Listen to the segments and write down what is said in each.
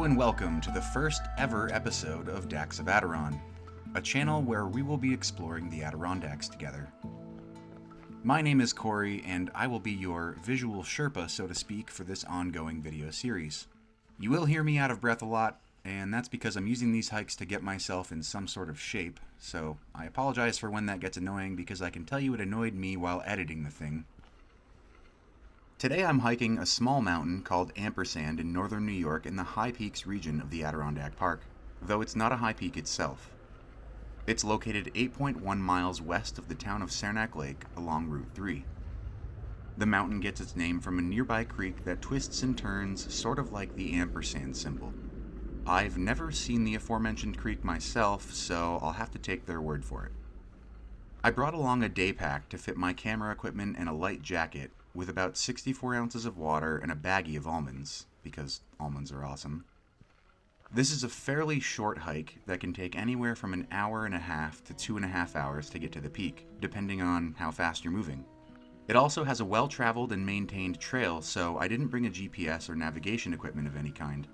Hello and welcome to the first ever episode of Dacks of Adiron, a channel where we will be exploring the Adirondacks together. My name is Corey, and I will be your visual Sherpa, so to speak, for this ongoing video series. You will hear me out of breath a lot, and that's because I'm using these hikes to get myself in some sort of shape, so I apologize for when that gets annoying because I can tell you it annoyed me while editing the thing. Today I'm hiking a small mountain called Ampersand in northern New York in the High Peaks region of the Adirondack Park, though it's not a high peak itself. It's located 8.1 miles west of the town of Saranac Lake along Route 3. The mountain gets its name from a nearby creek that twists and turns sort of like the ampersand symbol. I've never seen the aforementioned creek myself, so I'll have to take their word for it. I brought along a day pack to fit my camera equipment and a light jacket, with about 64 ounces of water and a baggie of almonds, because almonds are awesome. This is a fairly short hike that can take anywhere from an hour and a half to 2.5 hours to get to the peak, depending on how fast you're moving. It also has a well-traveled and maintained trail, so I didn't bring a GPS or navigation equipment of any kind.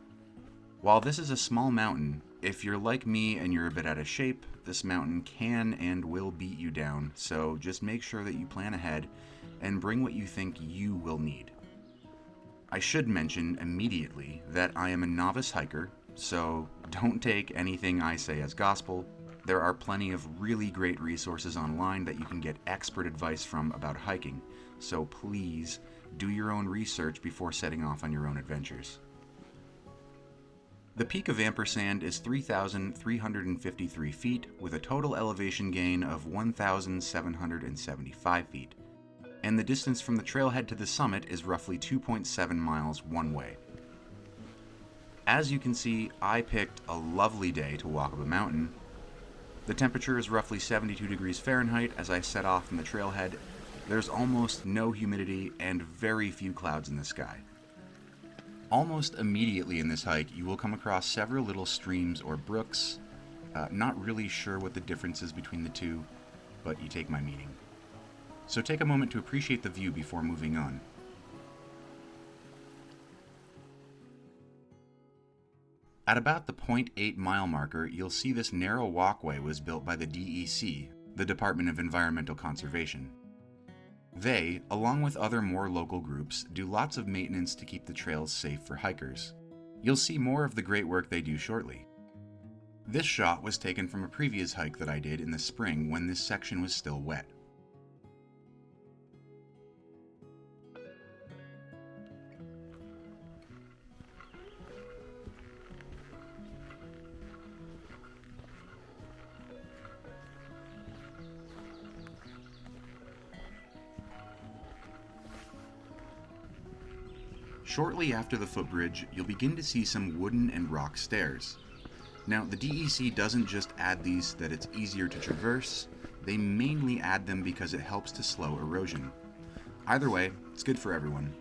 While this is a small mountain, if you're like me and you're a bit out of shape, this mountain can and will beat you down, so just make sure that you plan ahead and bring what you think you will need. I should mention immediately that I am a novice hiker, so don't take anything I say as gospel. There are plenty of really great resources online that you can get expert advice from about hiking, so please do your own research before setting off on your own adventures. The peak of Ampersand is 3,353 feet with a total elevation gain of 1,775 feet. And the distance from the trailhead to the summit is roughly 2.7 miles one way. As you can see, I picked a lovely day to walk up a mountain. The temperature is roughly 72 degrees Fahrenheit as I set off from the trailhead. There's almost no humidity and very few clouds in the sky. Almost immediately in this hike, you will come across several little streams or brooks. Not really sure what the difference is between the two, but you take my meaning. So take a moment to appreciate the view before moving on. At about the 0.8 mile marker, you'll see this narrow walkway was built by the DEC, the Department of Environmental Conservation. They, along with other more local groups, do lots of maintenance to keep the trails safe for hikers. You'll see more of the great work they do shortly. This shot was taken from a previous hike that I did in the spring when this section was still wet. Shortly after the footbridge, you'll begin to see some wooden and rock stairs. Now, the DEC doesn't just add these so that it's easier to traverse, they mainly add them because it helps to slow erosion. Either way, it's good for everyone.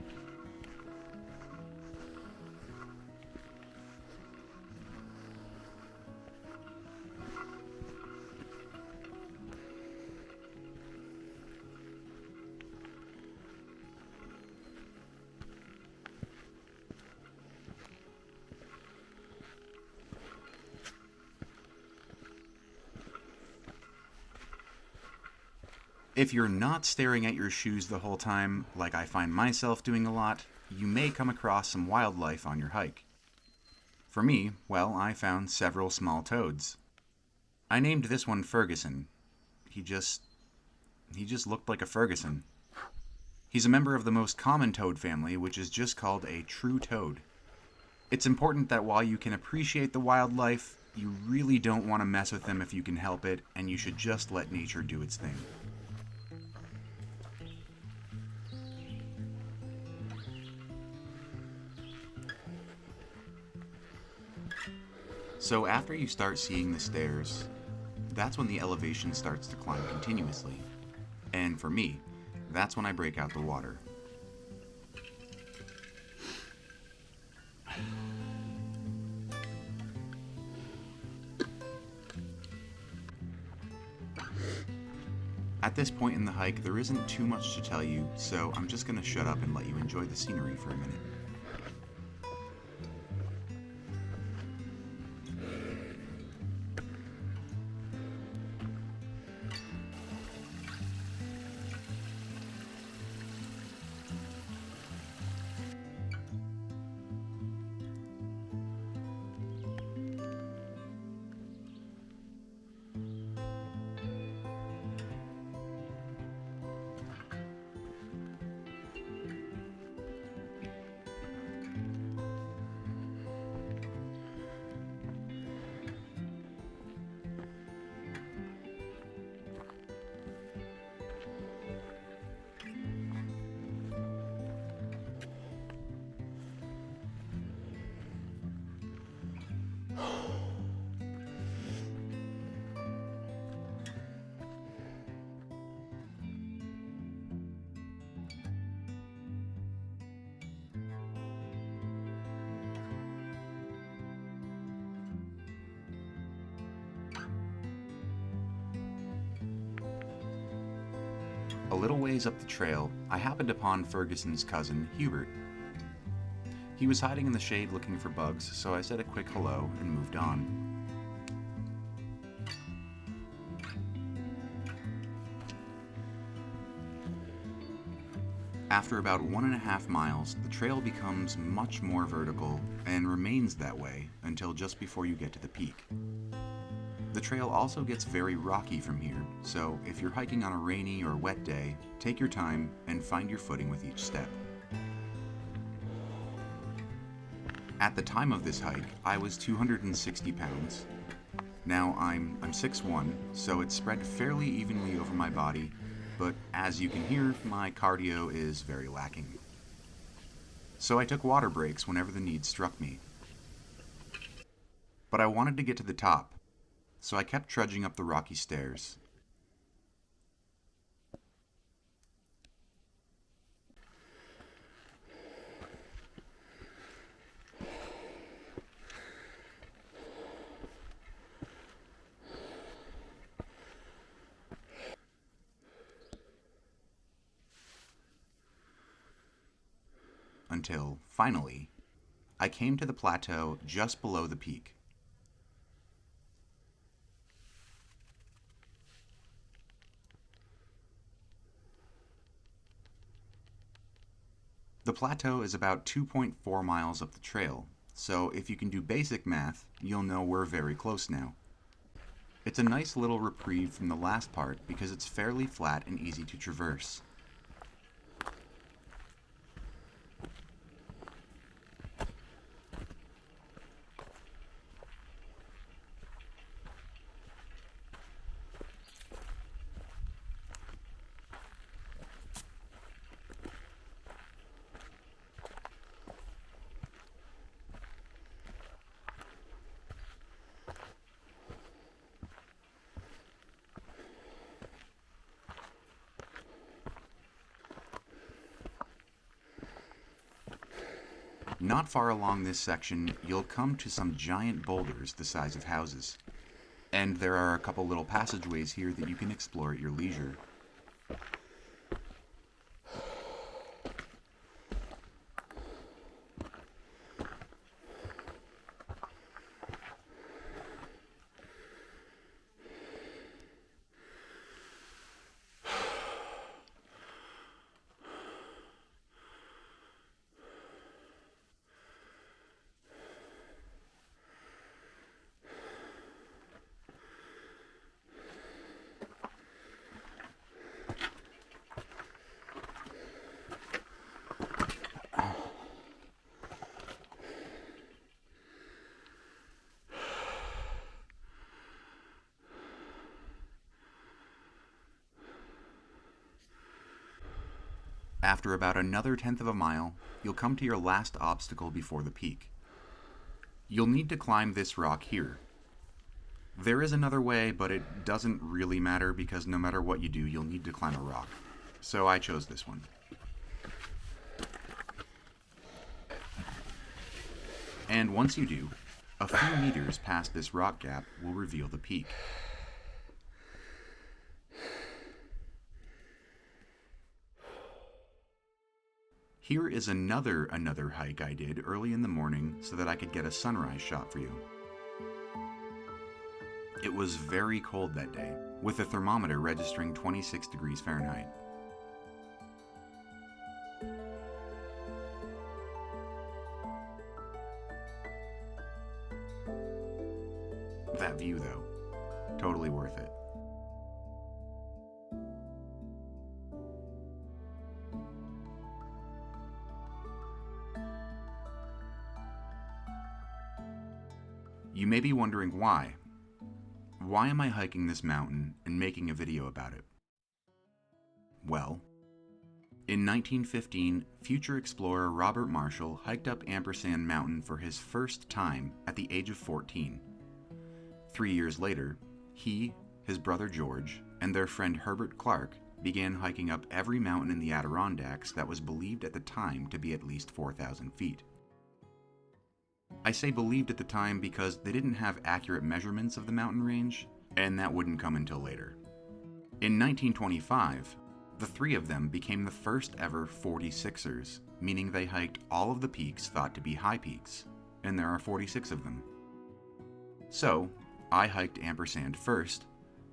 If you're not staring at your shoes the whole time, like I find myself doing a lot, you may come across some wildlife on your hike. For me, well, I found several small toads. I named this one Ferguson. He just looked like a Ferguson. He's a member of the most common toad family, which is just called a true toad. It's important that while you can appreciate the wildlife, you really don't want to mess with them if you can help it, and you should just let nature do its thing. So after you start seeing the stairs, that's when the elevation starts to climb continuously. And for me, that's when I break out the water. At this point in the hike, there isn't too much to tell you, so I'm just going to shut up and let you enjoy the scenery for a minute. little ways up the trail, I happened upon Ferguson's cousin, Hubert. He was hiding in the shade looking for bugs, so I said a quick hello and moved on. After about 1.5 miles, the trail becomes much more vertical and remains that way until just before you get to the peak. The trail also gets very rocky from here, so if you're hiking on a rainy or wet day, take your time and find your footing with each step. At the time of this hike, I was 260 pounds. Now I'm 6'1", so it's spread fairly evenly over my body, but as you can hear, my cardio is very lacking. So I took water breaks whenever the need struck me. But I wanted to get to the top, so I kept trudging up the rocky stairs. Until, finally, I came to the plateau just below the peak. The plateau is about 2.4 miles up the trail, so if you can do basic math, you'll know we're very close now. It's a nice little reprieve from the last part because it's fairly flat and easy to traverse. Not far along this section, you'll come to some giant boulders the size of houses. And there are a couple little passageways here that you can explore at your leisure. After about another 1/10 of a mile, you'll come to your last obstacle before the peak. You'll need to climb this rock here. There is another way, but it doesn't really matter because no matter what you do, you'll need to climb a rock. So I chose this one. And once you do, a few meters past this rock gap will reveal the peak. Here is another hike I did early in the morning so that I could get a sunrise shot for you. It was very cold that day, with the thermometer registering 26 degrees Fahrenheit. That view, though, totally worth it. You may be wondering why. Why am I hiking this mountain and making a video about it? Well, in 1915, future explorer Robert Marshall hiked up Ampersand Mountain for his first time at the age of 14. 3 years later, he, his brother George, and their friend Herbert Clark began hiking up every mountain in the Adirondacks that was believed at the time to be at least 4,000 feet. I say believed at the time because they didn't have accurate measurements of the mountain range, and that wouldn't come until later. In 1925, The three of them became the first ever 46ers, meaning they hiked all of the peaks thought to be high peaks, and there are 46 of them. So, I hiked Ampersand first,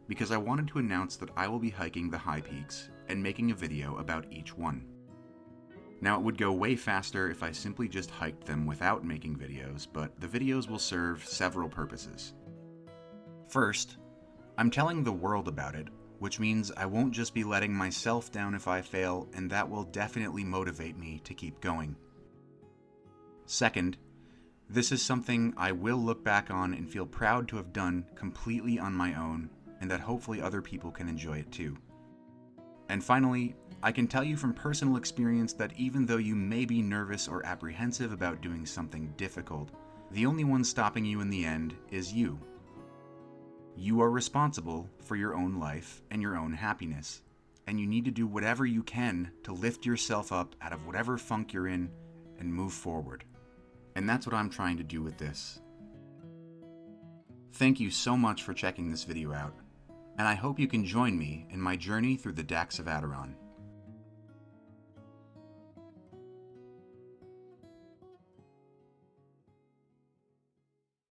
because I wanted to announce that I will be hiking the high peaks and making a video about each one. Now, it would go way faster if I simply just hiked them without making videos, but the videos will serve several purposes. First, I'm telling the world about it, which means I won't just be letting myself down if I fail, and that will definitely motivate me to keep going. Second, this is something I will look back on and feel proud to have done completely on my own, and that hopefully other people can enjoy it too. And finally, I can tell you from personal experience that even though you may be nervous or apprehensive about doing something difficult, the only one stopping you in the end is you. You are responsible for your own life and your own happiness, and you need to do whatever you can to lift yourself up out of whatever funk you're in and move forward. And that's what I'm trying to do with this. Thank you so much for checking this video out, and I hope you can join me in my journey through the Dacks of Adiron.